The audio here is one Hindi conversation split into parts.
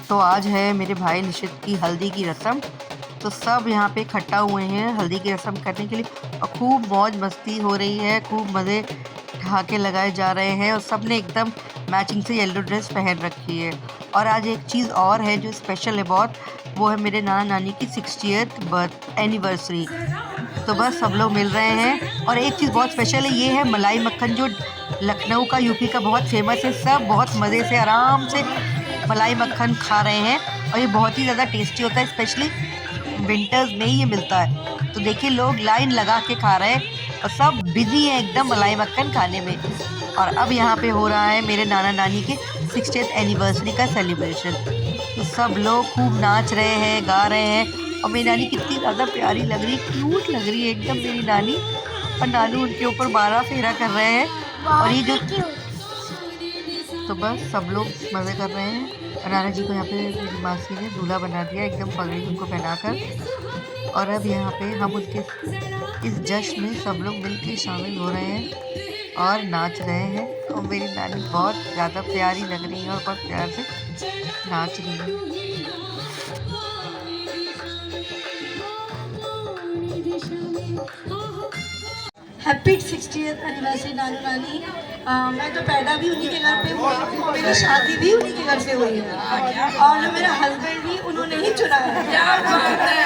तो आज है मेरे भाई निशित की हल्दी की रस्म। तो सब यहाँ पे इकट्ठा हुए हैं हल्दी की रस्म करने के लिए और खूब मौज मस्ती हो रही है, खूब मज़े ठहाके लगाए जा रहे हैं और सब ने एकदम मैचिंग से येलो ड्रेस पहन रखी है। और आज एक चीज़ और है जो स्पेशल है बहुत, वो है मेरे नाना नानी की 60th बर्थ एनिवर्सरी। तो बस सब लोग मिल रहे हैं और एक चीज़ बहुत स्पेशल है, ये है मलाई मक्खन जो लखनऊ का, यूपी का बहुत फेमस है। सब बहुत मज़े से आराम से मलाई मक्खन खा रहे हैं और ये बहुत ही ज़्यादा टेस्टी होता है, स्पेशली विंटर्स में ही ये मिलता है। तो देखिए लोग लाइन लगा के खा रहे हैं और सब बिजी हैं एकदम मलाई मक्खन खाने में। और अब यहाँ पे हो रहा है मेरे नाना नानी के 60th एनिवर्सरी का सेलिब्रेशन। तो सब लोग खूब नाच रहे हैं, गा रहे हैं और मेरी नानी कितनी ज़्यादा प्यारी लग रही है, क्यूट लग रही है एकदम मेरी नानी। और नानू उनके ऊपर 12 फेरा कर रहे हैं और ये जो, तो बस सब लोग मज़े कर रहे हैं। और नाना जी को यहाँ पे मेरी मासी ने दूल्हा बना दिया एकदम पगड़ी उनको पहनाकर। और अब यहाँ पे हम उनके इस जश्न में सब लोग मिलकर शामिल हो रहे हैं और नाच रहे हैं। और मेरी नानी बहुत ज़्यादा प्यारी लग रही है और बहुत प्यार से नाच रही है। हैप्पी 60th एनिवर्सरी नानू नानी। मैं तो पैदा भी उन्हीं के घर पे हुई, मेरी शादी भी उन्हीं के घर से हुई है और मेरा हस्बैंड भी उन्होंने ही चुना है। क्या बात है,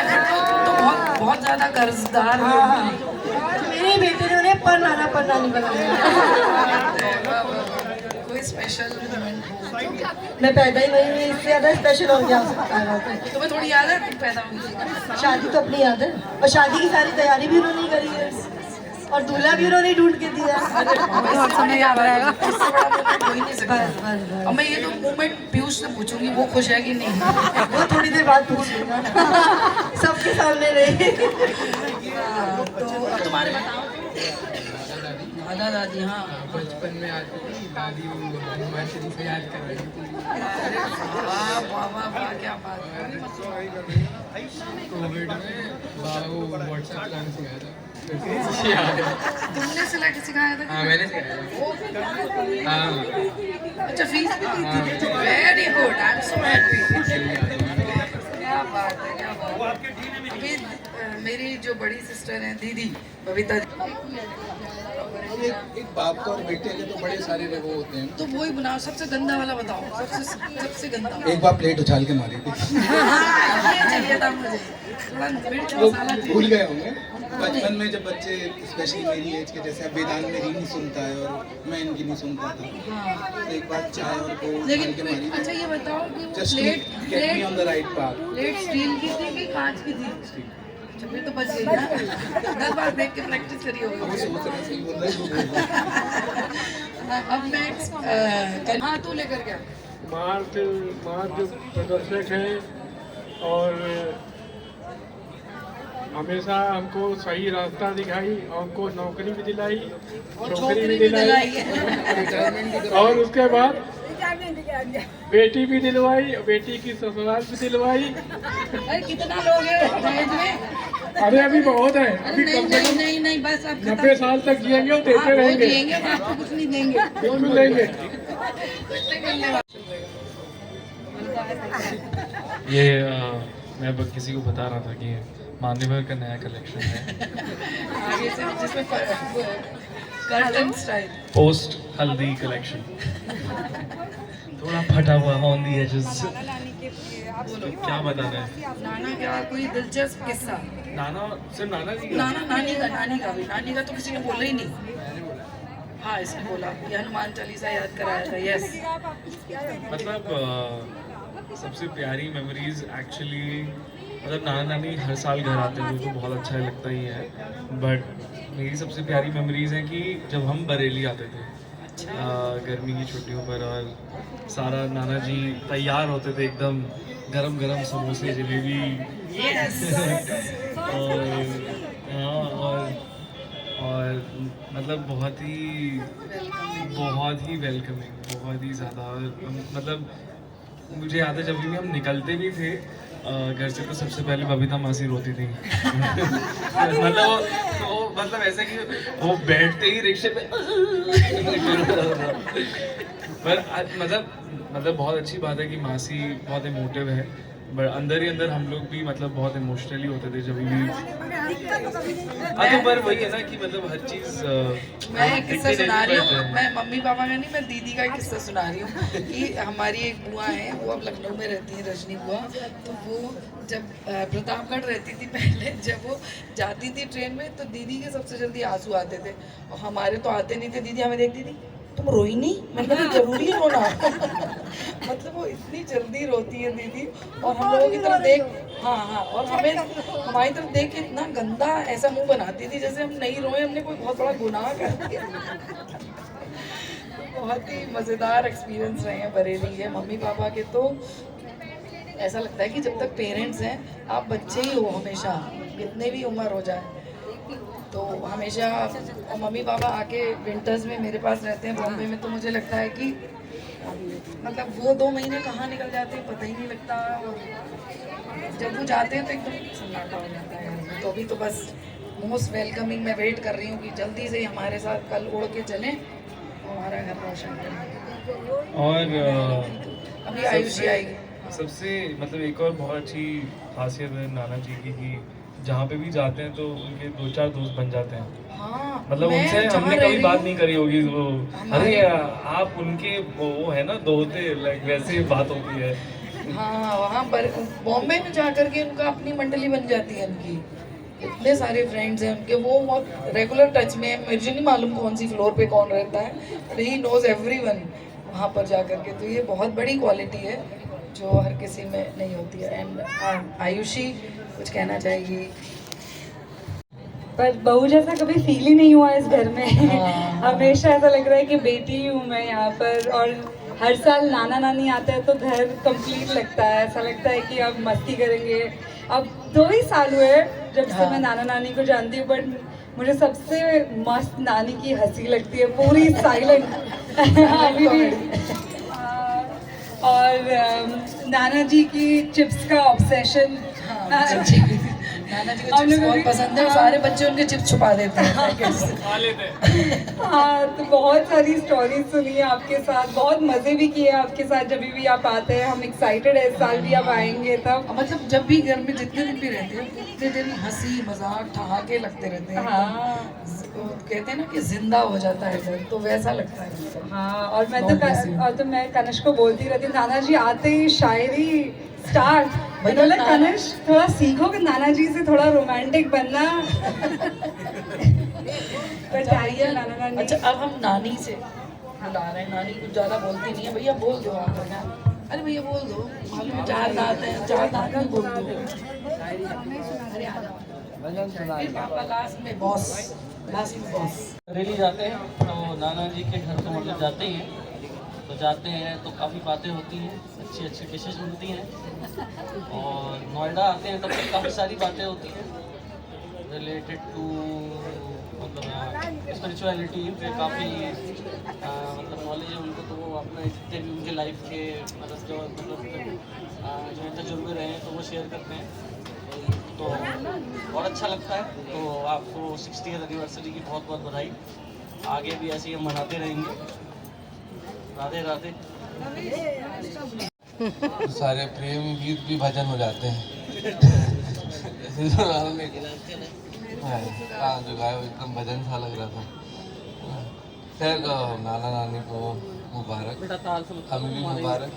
तो बहुत ज़्यादा कर्जदार हो। मेरे बेटे ने उन्हें पर नानी बनाया। कोई स्पेशल मोमेंट हो? मैं पैदा ही वही हुई, इससे ज़्यादा स्पेशल हो गया सकता है। तुम्हें थोड़ी याद है तुम पैदा हुई? शादी तो अपनी याद है और शादी की सारी तैयारी भी उन्होंने करी है और दूल्हा भी उन्होंने ढूंढ के दिया। और समय याद रहेगा, इससे बड़ा मोमेंट हो ही नहीं सकता। बस। और मैं ये तो मोमेंट पीयूष से पूछूंगी, वो खुश है कि नहीं? वो थोड़ी देर बाद पूछेगा। सबके सामने रहे। तो अब तुम्हारे बताओ। दादा दादी, हाँ बचपन में आती थी दादी, वो हनुमान चालीसा से याद कर रही थी। वाह वाह वाह वाह, क्या बात है। कोविड में वो व्हाट्सएप चलाना सिखाया था, फिर याद है। तुमने सिखाया था? हाँ मैंने सिखाया था। हाँ अच्छा, फीस भी दी थी? Very good, I am so happy. क्या बात है, क्या बात है। अभी मेरी जो बड़ी सिस्टर है दीदी बबीता, एक बाप का और बेटे के तो बड़े सारे वो होते हैं। तो वही बनाओ, सबसे गंदा वाला बताओ, सबसे गंदा। एक बार प्लेट उछाल के मारी थी। ये चाहिए था मुझे, थोड़ा मिर्च वो मसाला भूल गए होंगे बचपन में, जब बच्चे स्पेशली मेरी एज के, जैसे अब वेदांत मेरी नहीं सुनता है और मैं इनकी नहीं सुनता था, तो एक बार चाय और को उछाल के मारी। अच्छा ये बताओ कि वो just get me on the right path. Plate steel की थी कि कांच की थी? अच्छा, फिर तो बच गई ना। 10 बार देख के प्रैक्टिस करी होगी। वो सोच रहे सही बोल रहे हैं। अब मैं हाँ, तू लेकर गया मार्च जो प्रदर्शक हैं और हमेशा हमको सही रास्ता दिखाई और हमको नौकरी भी दिलाई, छोकरी भी दिलाई और उसके बाद बेटी भी दिलवाई, बेटी की ससुराल भी दिलवाई। अरे कितना लोग हैं दहेज में? अरे अभी बहुत है, अभी नहीं कम से कम नहीं नहीं, बस अब 90 साल तक जिएंगे और देते रहेंगे, देंगे, आपको कुछ नहीं देंगे। बिल्कुल देंगे। ये मैं किसी को बता रहा था कि मान्यवर का नया कलेक्शन है, आगे से जिसमें कर्टन स्टाइल पोस्ट हल्दी कलेक्शन, थोड़ा फटा हुआ ऑन दी एजेस। क्या बताना है? नाना का कोई दिलचस्प किस्सा? नाना सिर्फ नाना जी नानी का भी, नानी का तो किसी ने बोला ही नहीं। हाँ, इसने बोला कि हनुमान चालीसा याद कराया था। यस, मतलब सबसे प्यारी मेमोरीज एक्चुअली, मतलब नाना नानी हर साल घर आते हैं तो बहुत अच्छा लगता ही है, बट मेरी सबसे प्यारी मेमोरीज हैं कि जब हम बरेली आते थे गर्मी की छुट्टियों पर, और सारा नाना जी तैयार होते थे एकदम गरम गरम समोसे जलेबी और मतलब बहुत ही वेलकमिंग, बहुत ही ज़्यादा। मतलब मुझे याद है जब भी हम निकलते भी थे घर से तो सबसे पहले बबीता मासी रोती थी। मतलब ऐसे कि वो बैठते ही रिक्शे पे पर मतलब मतलब बहुत अच्छी बात है कि मासी बहुत इमोटिव है, बट अंदर ही अंदर हम लोग भी मतलब बहुत इमोशनली होते थे जब भी। हाँ तो पर वही है ना कि मतलब हर चीज़ मैं एक किस्सा सुना रही हूँ, मैं मम्मी पापा का नहीं, मैं दीदी का एक किस्सा सुना रही हूँ कि हमारी एक बुआ है, वो अब लखनऊ में रहती है, रजनी बुआ। तो वो जब प्रतापगढ़ रहती थी पहले, जब वो जाती थी ट्रेन में तो दीदी के सबसे जल्दी आंसू आते थे और हमारे तो आते नहीं थे। दीदी हमें देखती थी, तुम रोई नहीं? मैंने कहा जरूरी है रोना। मतलब वो इतनी जल्दी रोती है दीदी, और हम लोगों की तरफ देख, हाँ, और हमें हमारी तरफ देख के इतना गंदा ऐसा मुंह बनाती थी जैसे हम नहीं रोए, हमने कोई बहुत बड़ा गुनाह कर दिया। बहुत ही मज़ेदार एक्सपीरियंस रहे हैं बरेली के मम्मी पापा के। तो ऐसा लगता है कि जब तक पेरेंट्स हैं आप बच्चे ही हो हमेशा, कितने भी उम्र हो जाए तो हमेशा। और मम्मी पापा आके विंटर्स में मेरे पास रहते हैं बॉम्बे में, तो मुझे लगता है कि मतलब वो 2 महीने कहाँ निकल जाते हैं पता ही नहीं लगता, और जब वो जाते हैं तो एकदम सन्नाटा हो जाता है। तो अभी तो बस मोस्ट वेलकमिंग, मैं वेट कर रही हूँ कि जल्दी से हमारे साथ कल उड़ के चलें और हमारा घर रोशन करें। और अभी आयुषी आएगी। सबसे मतलब एक और बहुत अच्छी खासियत है नाना जी की कि जहाँ पे भी जाते हैं तो उनके 2-4 दोस्त बन जाते हैं। हाँ, मतलब मैं उनसे जहाँ हमने रह कभी रही बात हूँ, नहीं करी होगी वो, हमारे- अरे आप उनके वो है ना दोहते, लाइक वैसे बात होती है। हाँ, वहाँ पर बॉम्बे में जा कर के उनका अपनी मंडली बन जाती है उनकी, इतने सारे फ्रेंड्स हैं उनके, वो बहुत रेगुलर टच में है। मुझे नहीं मालूम कौन सी फ्लोर पे कौन रहता है, ही नोज एवरीवन वहाँ पर जा कर के। तो ये बहुत बड़ी क्वालिटी है जो हर किसी में नहीं होती है। एंड आयुषी कुछ कहना चाहेगी? पर बहू जैसा कभी फील ही नहीं हुआ इस घर में। हाँ। हमेशा ऐसा लग रहा है कि बेटी ही हूँ मैं यहाँ पर, और हर साल नाना नानी आते हैं तो घर कंप्लीट लगता है, ऐसा लगता है कि अब मस्ती करेंगे। अब 2 ही साल हुए जब से मैं नाना नानी को जानती हूँ, बट मुझे सबसे मस्त नानी की हंसी लगती है, पूरी साइलेंट अभी भी। और नाना जी की चिप्स का ऑब्सेशन। नाना जी को चिप्स बहुत पसंद है और सारे बच्चे उनके चिप्स छुपा देते हैं पैकेट से। खा लेते हैं। हाँ, तो बहुत सारी स्टोरीज सुनी है आपके साथ, बहुत मज़े भी किए आपके साथ जब भी आप आते हैं। हम एक्साइटेड है इस साल भी आप आएंगे तब। मतलब जब भी घर में जितने दिन भी रहते हैं उतने दिन हंसी मजाक ठहाके लगते रहते हैं। हाँ वो कहते हैं ना कि जिंदा हो जाता है घर, तो वैसा लगता है। हाँ, और मैं कनिष को बोलती रहती हूँ, नाना जी आते ही शायरी स्टार्ट। बोले कनिष थोड़ा सीखो कि नाना जी से थोड़ा रोमांटिक बनना। बताइए नाना नानी। अच्छा, अब हम नानी से बुला रहे हैं। नानी कुछ ज़्यादा बोलती नहीं है, भैया बोल दो आप। अरे भैया बोल दो, मालूम है 4 दांत हैं, 4 दांत नहीं बोल दो। अरे आ जाओ। फिर पापा लास्ट में बॉस, लास्ट में बॉस। बरेली जाते हैं तो नाना जी के घर तो मतलब जाते ही हैं, तो जाते हैं तो काफ़ी बातें होती हैं, अच्छी अच्छी डिशेज मिलती हैं। और नोएडा आते हैं तब तो काफ़ी सारी बातें होती हैं रिलेटेड टू मतलब स्पिरिचुअलिटी पे काफ़ी मतलब नॉलेज है उनको, तो वो अपना जितने भी उनके लाइफ के मतलब जो तजुर्बे रहे हैं तो वो शेयर करते हैं, तो बहुत अच्छा लगता है। तो आपको 60th एनिवर्सरी की बहुत बहुत बधाई, आगे भी ऐसे ही हम मनाते रहेंगे। राधे राधे। सारे प्रेम गीत भी भजन हो जाते हैं। हाँ, जो गाया एकदम भजन सा लग रहा था। खैर नाना नानी को मुबारक, हमें भी मुबारक।